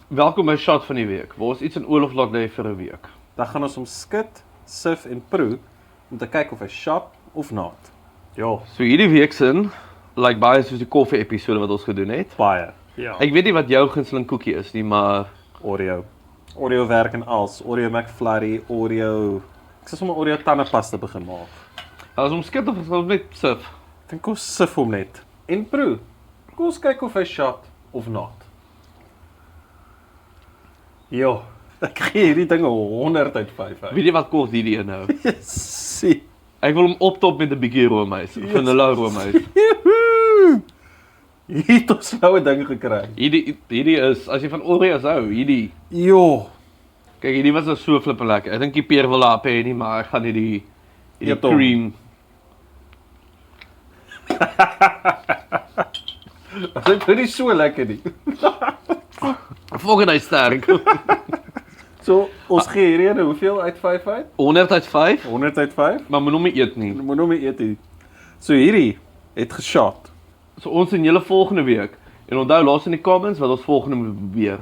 Welkom by Shot van die week, waar ons iets in oorlog laat lê vir 'n week. Dan gaan ons hom skit, sif en proe om te kyk of hy shot of not. Ja, So hierdie week sin, like baie soos die koffie episode wat ons gedoen het. baie. Ja. Ek weet nie wat jou gunsteling koekie is nie, maar Oreo. Oreo werk in als. Oreo McFlurry, Oreo. Ek sal sommer Oreo tandepasta begin maak. as ons skit of ons net sif. Ek dink ons sif hom net. En proe. Kom ons kyk of hy shot of not. Jo, ek gee hierdie ding 100 uit 5 uit. Weet jy wat kos hierdie een nou? Jessie. Ek wil hom optop met 'n bietjie roomys, vanilla roomys. Hier het ons nou 'n ding gekry. Hierdie is, as jy van Oreos hou, hierdie. Jo. Kyk, hierdie was nou so flippe lekker. Ek dink die peer wil daar hê nie, maar ek gaan hierdie Eet hom. cream. Dit is nie so lekker nie. Volgende hy sterk. So, ons gee hierdie ene hoeveel uit 5 uit? 100 uit 5, 100 uit 5? maar moet hom nie eet nie. Moet hom nie eet nie. So hierdie het geshot. So ons sien julle volgende week. En onthou laat in die comments wat ons volgende moet weer.